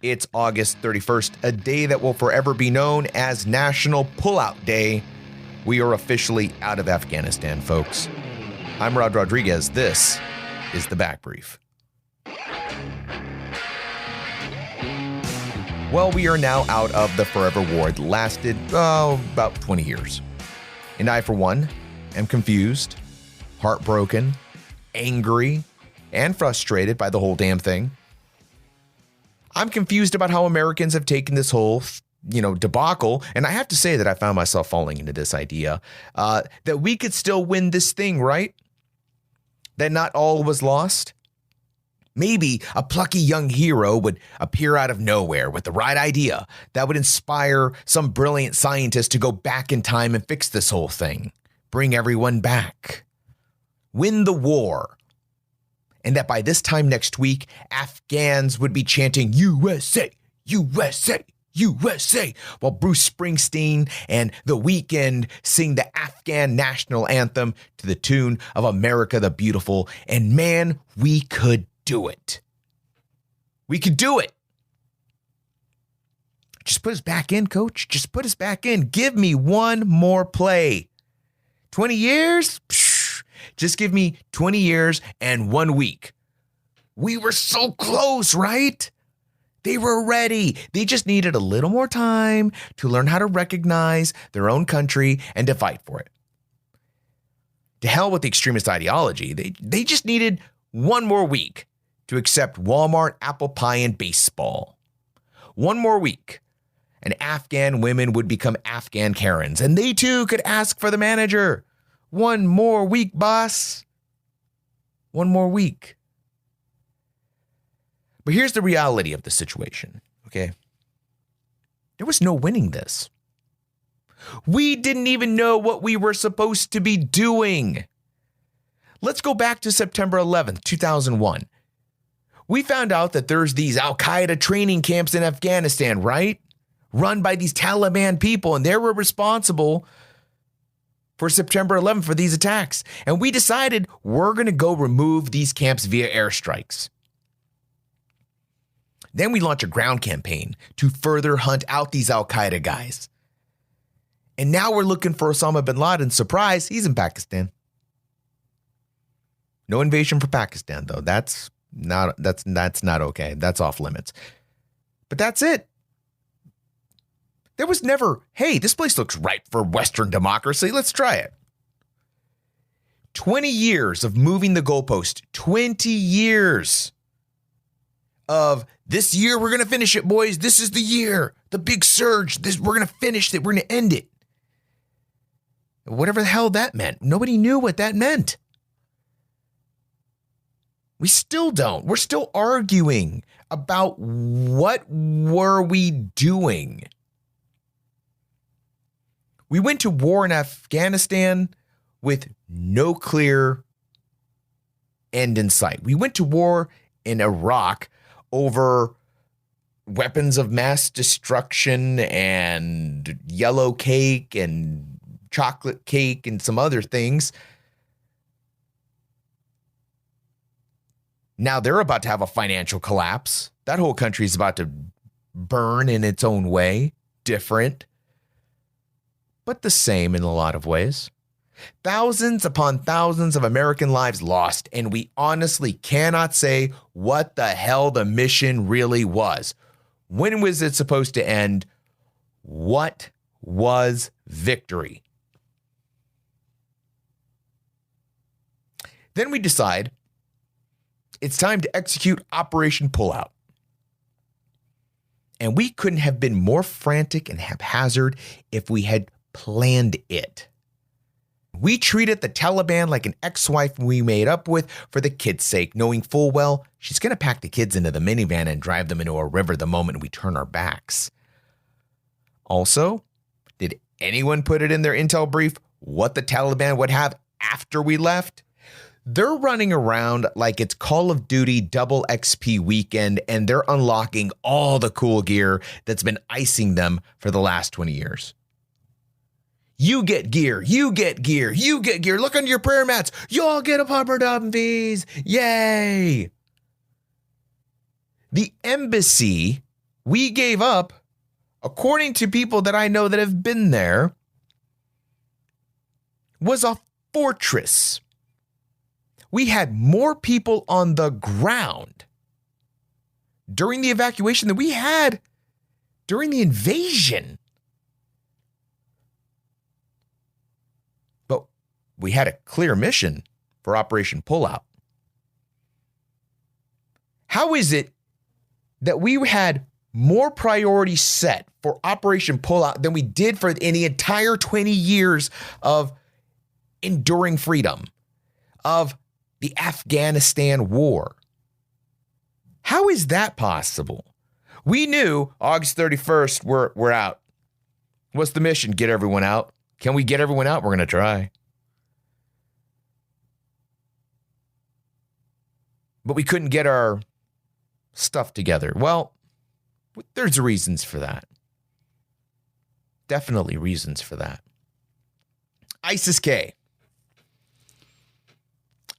It's August 31st, a day that will forever be known as National Pull-Out Day. We are officially out of Afghanistan, folks. I'm Rod Rodriguez. This is The Back Brief. Well, we are now out of the forever war that lasted, about 20 years. And I, for one, am confused, heartbroken, angry, and frustrated by the whole damn thing. I'm confused about how Americans have taken this whole, debacle. And I have to say that I found myself falling into this idea that we could still win this thing, right? That not all was lost. Maybe a plucky young hero would appear out of nowhere with the right idea that would inspire some brilliant scientist to go back in time and fix this whole thing. Bring everyone back. Win the war. And that by this time next week, Afghans would be chanting USA, USA, USA, while Bruce Springsteen and The Weeknd sing the Afghan national anthem to the tune of America the Beautiful. And man, we could do it. We could do it. Just put us back in, coach. Just put us back in. Give me one more play. 20 years? Just give me 20 years and 1 week. We were so close, right? They were ready. They just needed a little more time to learn how to recognize their own country and to fight for it. To hell with the extremist ideology. They just needed 1 more week to accept Walmart, apple pie, and baseball. 1 more week, and Afghan women would become Afghan Karens, and they too could ask for the manager. 1 more week, boss. 1 more week. But here's the reality of the situation, okay? There was no winning this. We didn't even know what we were supposed to be doing. Let's go back to September 11th, 2001. We found out that there's these Al-Qaeda training camps in Afghanistan, right? Run by these Taliban people, and they were responsible for September 11th for these attacks. And we decided we're going to go remove these camps via airstrikes. Then we launched a ground campaign to further hunt out these Al-Qaeda guys. And now we're looking for Osama bin Laden. Surprise, he's in Pakistan. No invasion for Pakistan, though. That's not okay. That's off limits. But that's it. There was never, hey, this place looks ripe for Western democracy. Let's try it. 20 years of moving the goalpost. 20 years of this year, we're going to finish it, boys. This is the year. The big surge. We're going to finish it. We're going to end it. Whatever the hell that meant. Nobody knew what that meant. We still don't. We're still arguing about what were we doing. We went to war in Afghanistan with no clear end in sight. We went to war in Iraq over weapons of mass destruction and yellow cake and chocolate cake and some other things. Now they're about to have a financial collapse. That whole country is about to burn in its own way, different, but the same in a lot of ways. Thousands upon thousands of American lives lost, and we honestly cannot say what the hell the mission really was. When was it supposed to end? What was victory? Then we decide it's time to execute Operation Pull-Out. And we couldn't have been more frantic and haphazard if we had planned it. We treated the Taliban like an ex-wife we made up with for the kids' sake, knowing full well she's going to pack the kids into the minivan and drive them into a river the moment we turn our backs. Also, did anyone put it in their intel brief what the Taliban would have after we left? They're running around like it's Call of Duty double XP weekend, and they're unlocking all the cool gear that's been icing them for the last 20 years. You get gear, you get gear, you get gear. Look under your prayer mats. You all get a pumper dumpies. Yay. The embassy we gave up, according to people that I know that have been there, was a fortress. We had more people on the ground during the evacuation than we had during the invasion. But we had a clear mission for Operation Pull-Out. How is it that we had more priorities set for Operation Pull-Out than we did for in the entire 20 years of enduring freedom, of the Afghanistan war? How is that possible? We knew August 31st, we're out. What's the mission? Get everyone out. Can we get everyone out? We're going to try. But we couldn't get our stuff together. Well, there's reasons for that. Definitely reasons for that. ISIS-K.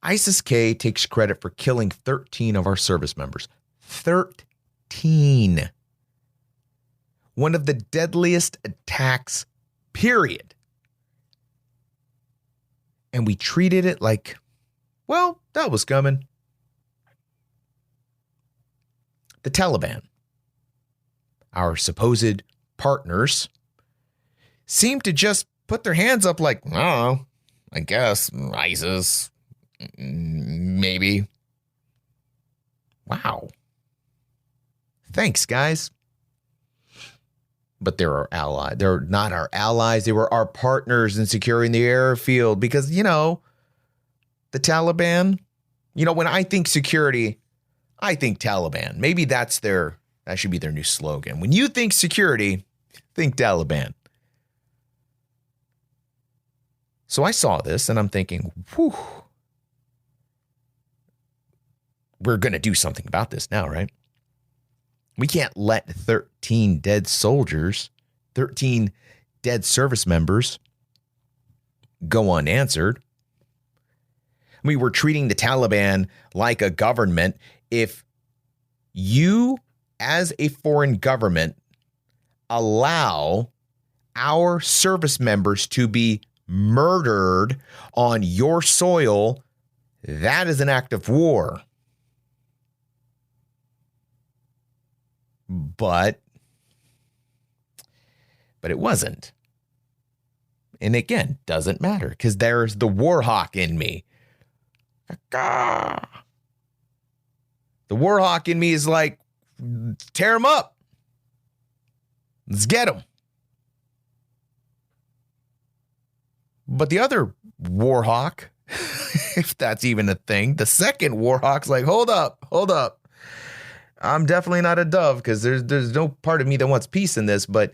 ISIS-K takes credit for killing 13 of our service members. 13. One of the deadliest attacks, period. And we treated it like, well, that was coming. The Taliban, our supposed partners, seem to just put their hands up like, I don't know, I guess, ISIS, maybe. Wow. Thanks, guys. But they're our ally. They're not our allies. They were our partners in securing the airfield because, the Taliban, when I think security, I think Taliban. Maybe that should be their new slogan. When you think security, think Taliban. So I saw this and I'm thinking, whew, we're going to do something about this now, right? We can't let 13 dead soldiers, 13 dead service members go unanswered. We were treating the Taliban like a government. If you, as a foreign government, allow our service members to be murdered on your soil, that is an act of war. But it wasn't. And again, doesn't matter because there's the war hawk in me. The war hawk in me is like, tear them up. Let's get them. But the other war hawk, if that's even a thing, the second war hawk's like, hold up. I'm definitely not a dove because there's no part of me that wants peace in this. But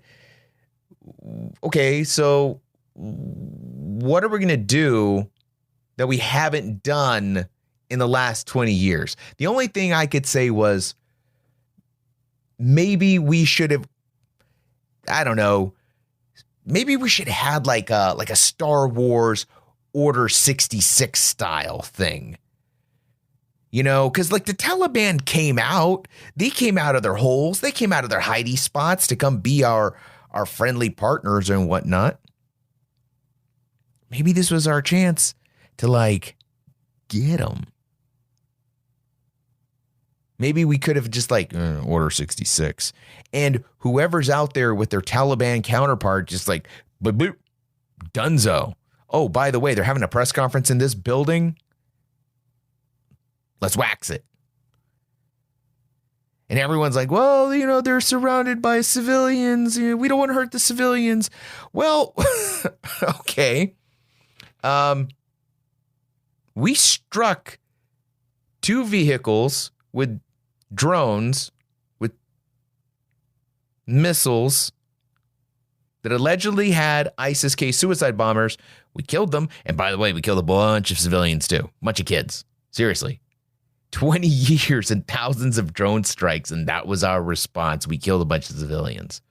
okay, so what are we going to do that we haven't done in the last 20 years? The only thing I could say was maybe we should have, I don't know, maybe we should have had like a Star Wars Order 66 style thing. Because like the Taliban came out, they came out of their holes, they came out of their hidey spots to come be our friendly partners and whatnot. Maybe this was our chance to like get them. Maybe we could have just like Order 66 and whoever's out there with their Taliban counterpart, just like, boop, dunzo. Oh, by the way, they're having a press conference in this building. Let's wax it. And everyone's like, well, they're surrounded by civilians. We don't want to hurt the civilians. Well, okay. We struck 2 vehicles with drones, with missiles that allegedly had ISIS-K suicide bombers. We killed them. And by the way, we killed a bunch of civilians too. A bunch of kids. Seriously. 20 years and thousands of drone strikes, and that was our response. We killed a bunch of civilians.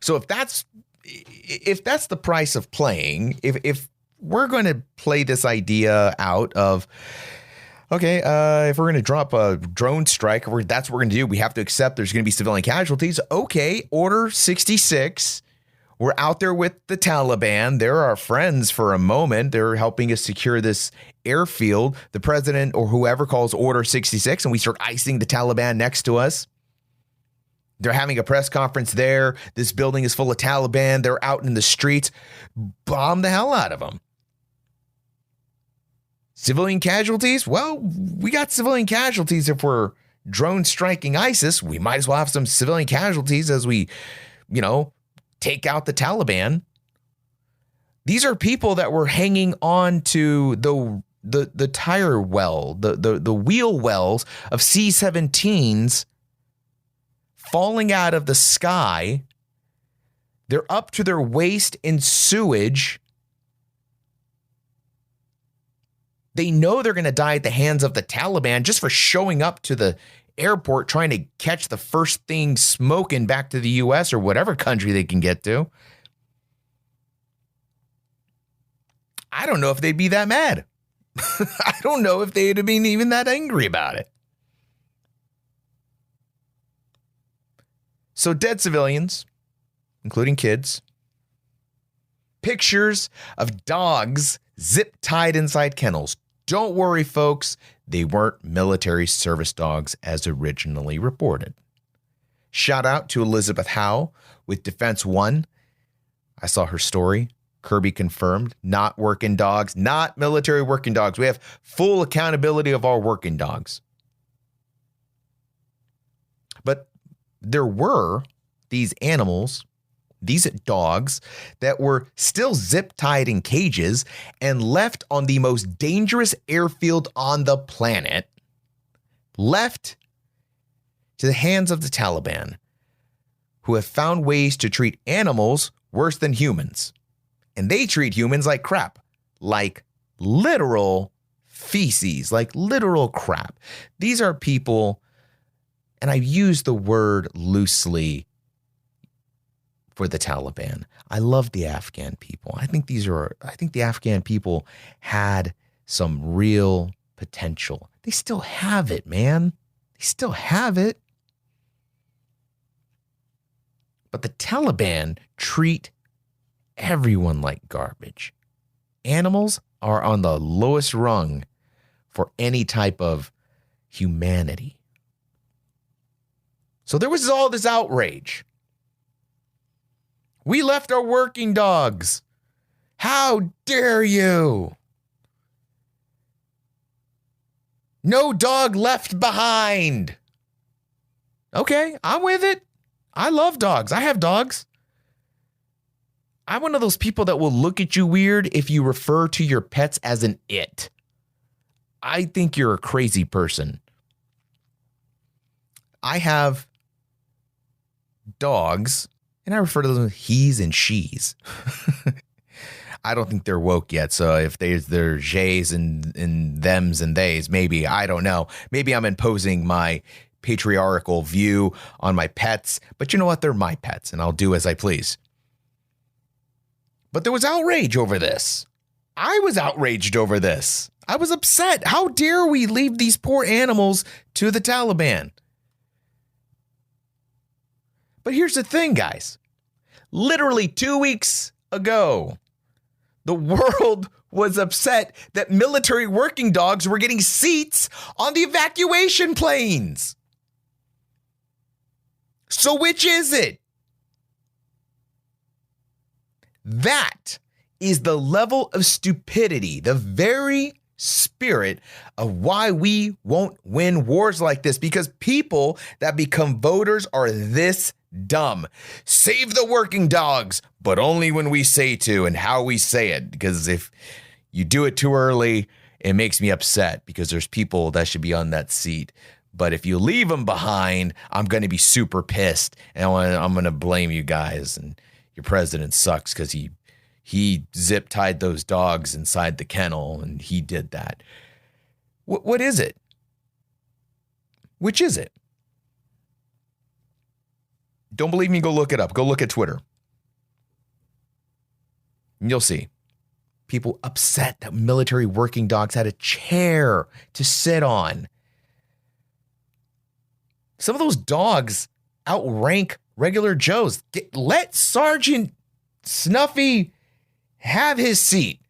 So if that's the price of playing, if we're going to play this idea out of Okay, if we're going to drop a drone strike, that's what we're going to do. We have to accept there's going to be civilian casualties. Okay, Order 66. We're out there with the Taliban. They're our friends for a moment. They're helping us secure this airfield. The president or whoever calls Order 66, and we start icing the Taliban next to us. They're having a press conference there. This building is full of Taliban. They're out in the streets. Bomb the hell out of them. Civilian casualties? Well, we got civilian casualties if we're drone striking ISIS. We might as well have some civilian casualties as we, take out the Taliban. These are people that were hanging on to the tire well, the wheel wells of C-17s falling out of the sky. They're up to their waist in sewage. They know they're going to die at the hands of the Taliban just for showing up to the airport trying to catch the first thing smoking back to the U.S. or whatever country they can get to. I don't know if they'd be that mad. I don't know if they'd have been even that angry about it. So dead civilians, including kids. Pictures of dogs zip-tied inside kennels. Don't worry, folks. They weren't military service dogs as originally reported. Shout out to Elizabeth Howe with Defense One. I saw her story. Kirby confirmed. Not working dogs. Not military working dogs. We have full accountability of our working dogs. But there were these animals, these dogs that were still zip-tied in cages and left on the most dangerous airfield on the planet, left to the hands of the Taliban, who have found ways to treat animals worse than humans. And they treat humans like crap, like literal feces, like literal crap. These are people, and I use the word loosely, for the Taliban. I love the Afghan people. I think the Afghan people had some real potential. They still have it, man. They still have it. But the Taliban treat everyone like garbage. Animals are on the lowest rung for any type of humanity. So there was all this outrage. We left our working dogs. How dare you? No dog left behind. Okay, I'm with it. I love dogs. I have dogs. I'm one of those people that will look at you weird if you refer to your pets as an it. I think you're a crazy person. I have dogs, and I refer to them as he's and she's. I don't think they're woke yet. So if they're jays and thems and theys, maybe, I don't know. Maybe I'm imposing my patriarchal view on my pets. But you know what? They're my pets, and I'll do as I please. But there was outrage over this. I was outraged over this. I was upset. How dare we leave these poor animals to the Taliban? But here's the thing, guys. Literally 2 weeks ago, the world was upset that military working dogs were getting seats on the evacuation planes. So which is it? That is the level of stupidity, the very spirit of why we won't win wars like this, because people that become voters are this dumb. Save the working dogs, but only when we say to and how we say it, because if you do it too early, it makes me upset because there's people that should be on that seat. But if you leave them behind, I'm going to be super pissed, and I'm going to blame you guys, and your president sucks because he zip-tied those dogs inside the kennel, and he did that. What is it? Which is it? Don't believe me? Go look it up. Go look at Twitter. And you'll see. people upset that military working dogs had a chair to sit on. Some of those dogs outrank regular Joes. Let Sergeant Snuffy have his seat.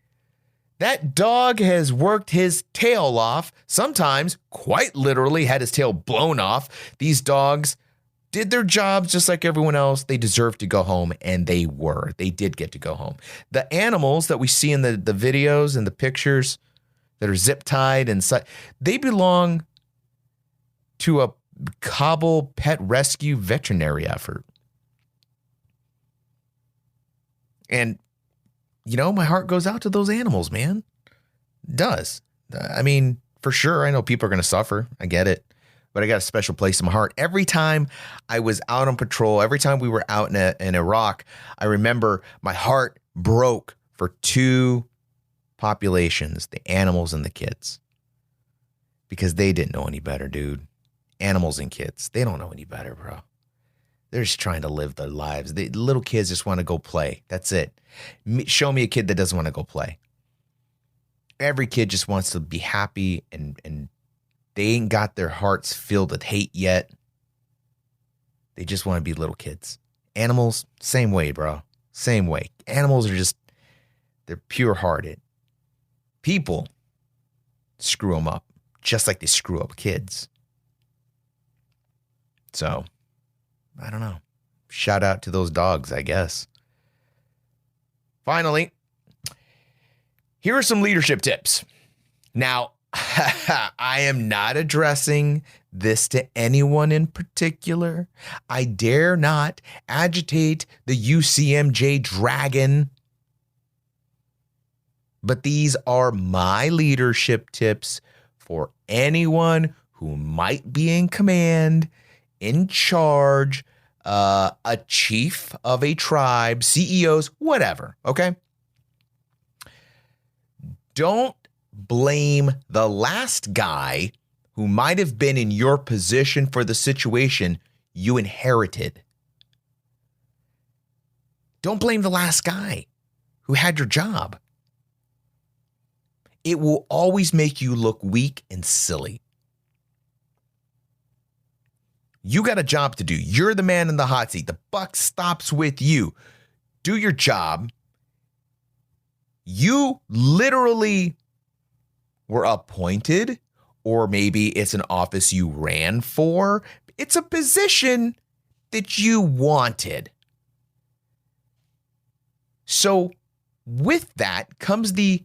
That dog has worked his tail off, sometimes quite literally had his tail blown off. These dogs did their jobs just like everyone else. They deserved to go home, and they were. They did get to go home. The animals that we see in the videos and the pictures that are zip tied and such, they belong to a Kabul pet rescue veterinary effort. And, my heart goes out to those animals, man. It does. I mean, for sure, I know people are going to suffer. I get it. But I got a special place in my heart. Every time I was out on patrol, every time we were out in Iraq, I remember my heart broke for two populations, the animals and the kids. Because they didn't know any better, dude. Animals and kids, they don't know any better, bro. They're just trying to live their lives. The little kids just want to go play. That's it. Show me a kid that doesn't want to go play. Every kid just wants to be happy, and they ain't got their hearts filled with hate yet. They just want to be little kids. Animals, same way, bro. Same way. Animals are they're pure-hearted. People screw them up, just like they screw up kids. So, I don't know. Shout out to those dogs, I guess. Finally, here are some leadership tips. Now, I am not addressing this to anyone in particular. I dare not agitate the UCMJ dragon. But these are my leadership tips for anyone who might be in command, in charge, a chief of a tribe, CEOs, whatever, okay? Don't blame the last guy who might have been in your position for the situation you inherited. Don't blame the last guy who had your job. It will always make you look weak and silly. You got a job to do. You're the man in the hot seat. The buck stops with you. Do your job. You literally were appointed, or maybe it's an office you ran for. It's a position that you wanted. So with that comes the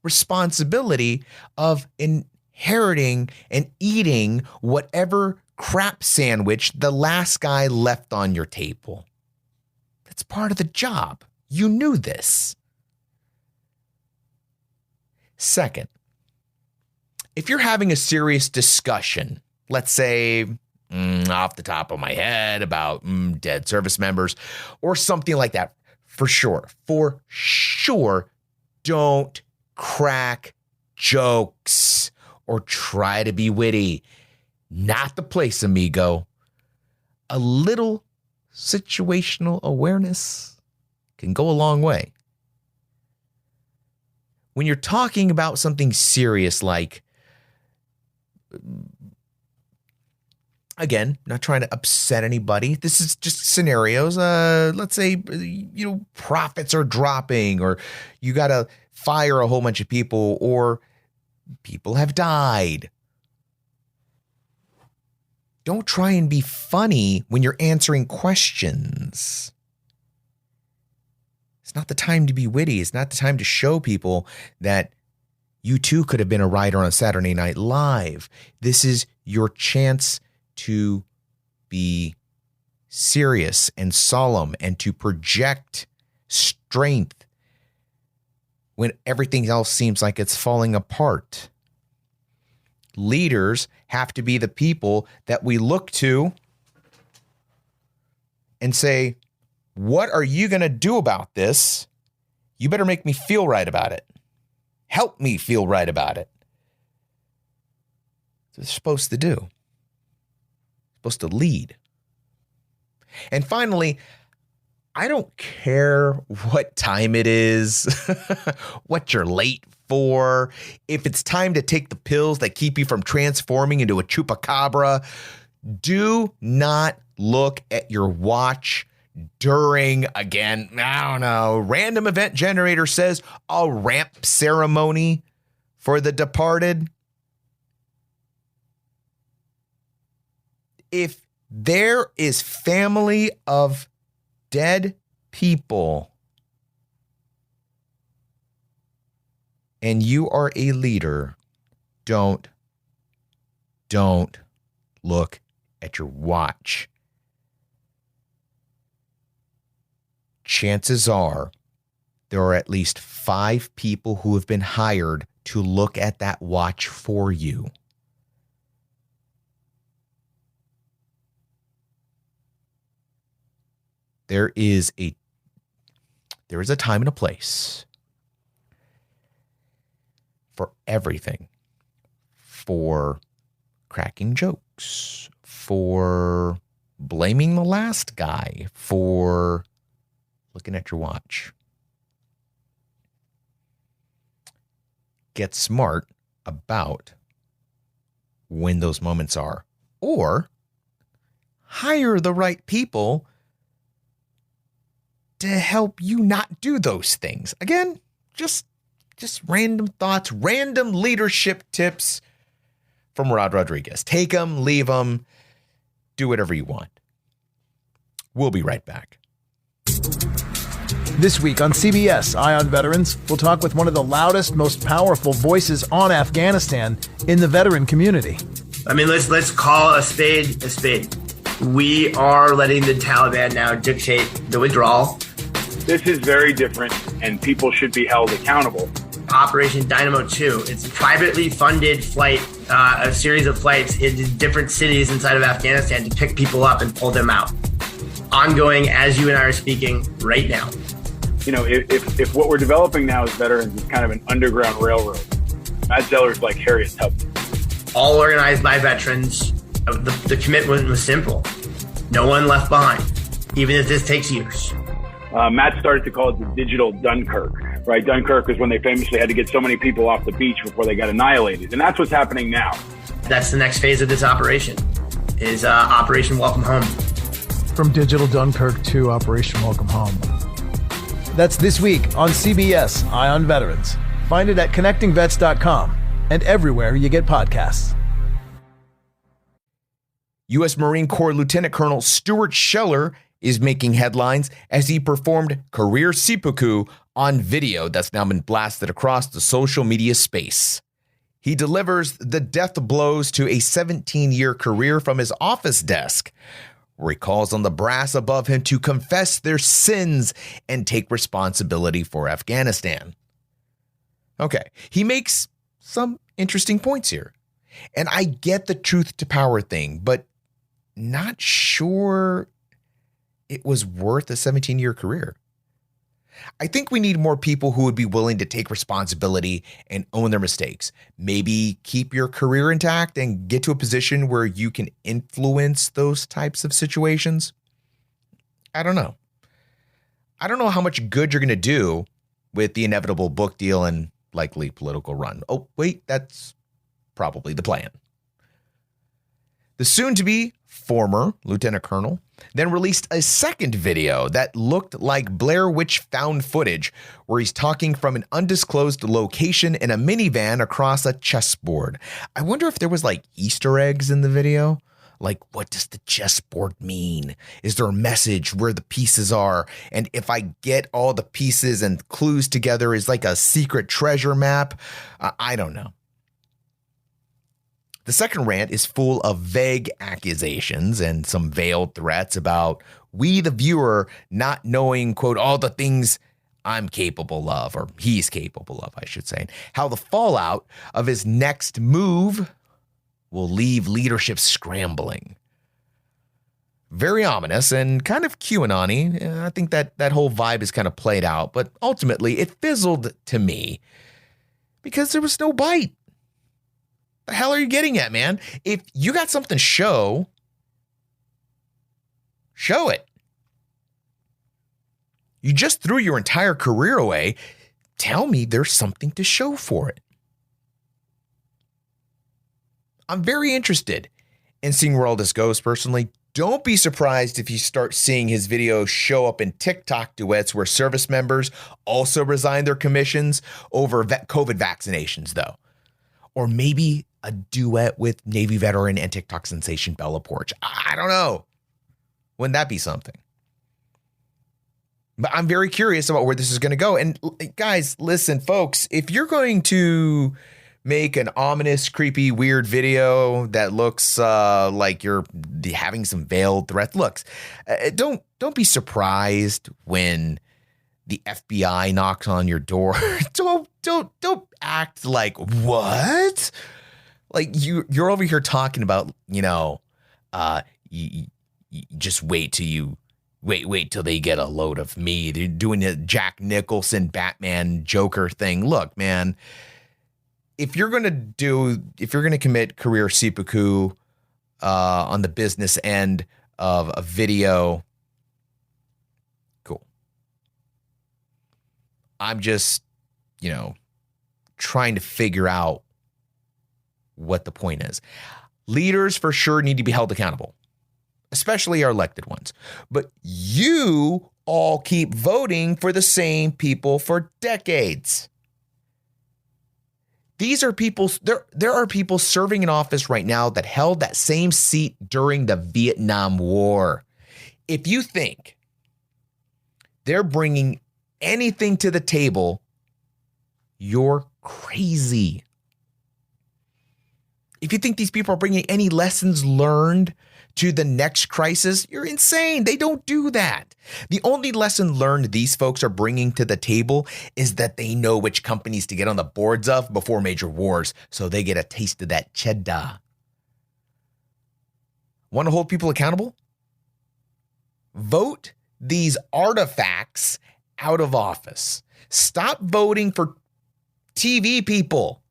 responsibility of inheriting and eating whatever crap sandwich the last guy left on your table. That's part of the job. You knew this. Second, if you're having a serious discussion, let's say off the top of my head about dead service members or something like that, for sure, don't crack jokes or try to be witty. Not the place, amigo. A little situational awareness can go a long way. When you're talking about something serious like, again, not trying to upset anybody. This is just scenarios. Let's say, profits are dropping, or you got to fire a whole bunch of people, or people have died. Don't try and be funny when you're answering questions. It's not the time to be witty. It's not the time to show people that you too could have been a writer on Saturday Night Live. This is your chance to be serious and solemn and to project strength when everything else seems like it's falling apart. Leaders have to be the people that we look to and say, what are you going to do about this? You better make me feel right about it. Help me feel right about it. That's what they're supposed to do. They're, 'supposed to do. Supposed to lead. And finally, I don't care what time it is, what you're late for, if it's time to take the pills that keep you from transforming into a chupacabra. Do not look at your watch during, again, I don't know, random event generator says a ramp ceremony for the departed. If there is family of dead people and you are a leader, don't look at your watch. Chances are there are at least 5 people who have been hired to look at that watch for you. There is a time and a place for everything. For cracking jokes, for blaming the last guy, for looking at your watch. Get smart about when those moments are, or hire the right people to help you not do those things. Again, just random thoughts, random leadership tips from Rod Rodriguez. Take them, leave them, do whatever you want. We'll be right back. This week on CBS Eye on Veterans, we'll talk with one of the loudest, most powerful voices on Afghanistan in the veteran community. I mean, let's call a spade a spade. We are letting the Taliban now dictate the withdrawal. This is very different, and people should be held accountable. Operation Dynamo 2. It's a privately funded flight, a series of flights into different cities inside of Afghanistan to pick people up and pull them out. Ongoing as you and I are speaking right now. You know, if what we're developing now as veterans is kind of an underground railroad, Matt Zeller's like Harriet Tubman. All organized by veterans. The commitment was simple. No one left behind, even if this takes years. Matt started to call it the digital Dunkirk, right? Dunkirk was when they famously had to get so many people off the beach before they got annihilated. And that's what's happening now. That's the next phase of this operation, is Operation Welcome Home. From Digital Dunkirk to Operation Welcome Home. That's this week on CBS Eye on Veterans. Find it at connectingvets.com and everywhere you get podcasts. U.S. Marine Corps Lieutenant Colonel Stuart Scheller is making headlines as he performed career seppuku on video that's now been blasted across the social media space. He delivers the death blows to a 17-year career from his office desk, where he calls on the brass above him to confess their sins and take responsibility for Afghanistan. Okay, he makes some interesting points here. And I get the truth to power thing, but not sure it was worth a 17-year career. I think we need more people who would be willing to take responsibility and own their mistakes. Maybe keep your career intact and get to a position where you can influence those types of situations. I don't know. I don't know how much good you're going to do with the inevitable book deal and likely political run. Oh, wait, that's probably the plan. The soon-to-be former lieutenant colonel then released a second video that looked like Blair Witch found footage, where he's talking from an undisclosed location in a minivan across a chessboard. I wonder if there was like Easter eggs in the video. Like, what does the chessboard mean? Is there a message where the pieces are? And if I get all the pieces and clues together, is like a secret treasure map? I don't know. The second rant is full of vague accusations and some veiled threats about we, the viewer, not knowing, quote, all the things I'm capable of, or he's capable of, I should say. How the fallout of his next move will leave leadership scrambling. Very ominous and kind of QAnon-y. I think that whole vibe is kind of played out, but ultimately it fizzled to me because there was no bite. The hell are you getting at, man? If you got something to show it. You just threw your entire career away. Tell me there's something to show for it. I'm very interested in seeing where all this goes personally. Don't be surprised if you start seeing his videos show up in TikTok duets where service members also resign their commissions over COVID vaccinations, though. Or maybe a duet with Navy veteran and TikTok sensation Bella Porch. I don't know. Wouldn't that be something? But I'm very curious about where this is going to go. And guys, listen, folks, if you're going to make an ominous, creepy, weird video that looks like you're having some veiled threats, don't be surprised when the FBI knocks on your door. Don't act like, what? Like you're over here talking about, you just wait till they get a load of me. They're doing a Jack Nicholson Batman Joker thing. Look, man, if you're going to commit career seppuku on the business end of a video, cool. I'm just, trying to figure out what the point is. Leaders for sure need to be held accountable, especially our elected ones. But you all keep voting for the same people for decades. These are people, there are people serving in office right now that held that same seat during the Vietnam War. If you think they're bringing anything to the table, you're crazy. If you think these people are bringing any lessons learned to the next crisis, you're insane. They don't do that. The only lesson learned these folks are bringing to the table is that they know which companies to get on the boards of before major wars, so they get a taste of that cheddar. Want to hold people accountable? Vote these artifacts out of office. Stop voting for TV people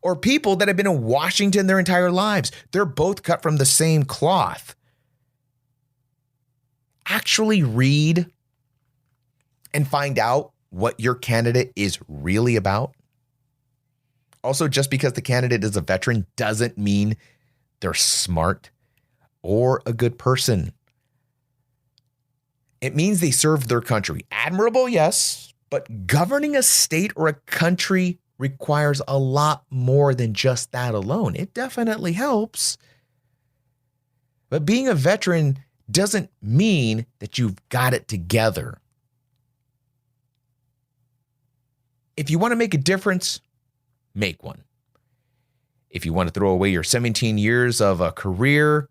or people that have been in Washington their entire lives. They're both cut from the same cloth. Actually read and find out what your candidate is really about. Also, just because the candidate is a veteran doesn't mean they're smart or a good person. It means they served their country. Admirable, yes, but governing a state or a country requires a lot more than just that alone. It definitely helps. But being a veteran doesn't mean that you've got it together. If you want to make a difference, make one. If you want to throw away your 17 years of a career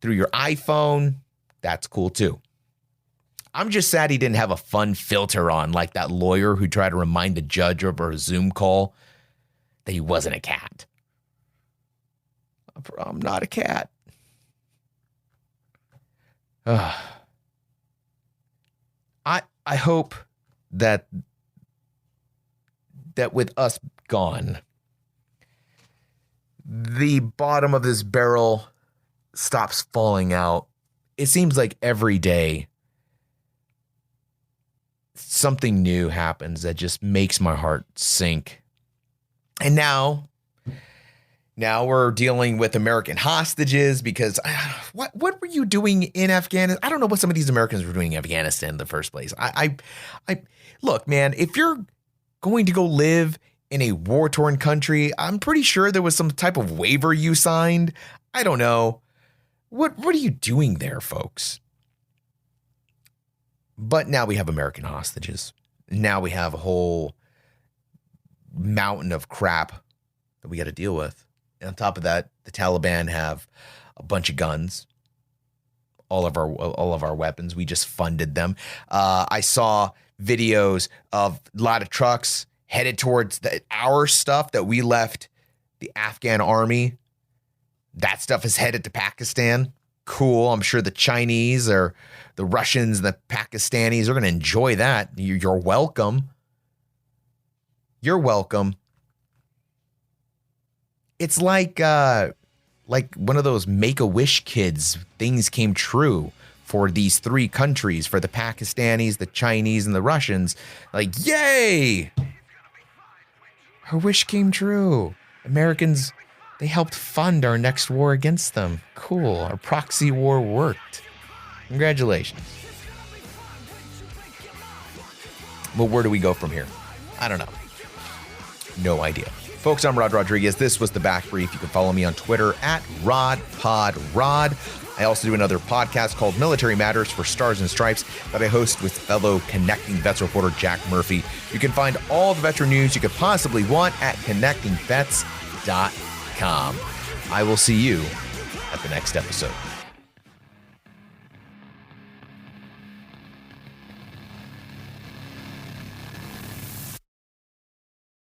through your iPhone, that's cool too. I'm just sad he didn't have a fun filter on like that lawyer who tried to remind the judge over a Zoom call that he wasn't a cat. I'm not a cat. I hope that with us gone, the bottom of this barrel stops falling out. It seems like every day something new happens that just makes my heart sink. And now we're dealing with American hostages because what were you doing in Afghanistan? I don't know what some of these Americans were doing in Afghanistan in the first place. I look, man, if you're going to go live in a war-torn country, I'm pretty sure there was some type of waiver you signed. I don't know. What are you doing there, folks? But now we have American hostages. Now we have a whole mountain of crap that we got to deal with. And on top of that, the Taliban have a bunch of guns, all of our weapons. We just funded them. I saw videos of a lot of trucks headed towards our stuff that we left the Afghan army. That stuff is headed to Pakistan. Cool. I'm sure the Chinese or the Russians, the Pakistanis are going to enjoy that. You're welcome. You're welcome. It's like one of those Make-A-Wish kids, things came true for these three countries, for the Pakistanis, the Chinese, and the Russians. Like, yay! Her wish came true. Americans, they helped fund our next war against them. Cool. Our proxy war worked. Congratulations. But where do we go from here? I don't know. No idea. Folks, I'm Rod Rodriguez. This was The Back Brief. You can follow me on Twitter at RodPodRod. I also do another podcast called Military Matters for Stars and Stripes that I host with fellow Connecting Vets reporter Jack Murphy. You can find all the veteran news you could possibly want at connectingvets.com. I will see you at the next episode.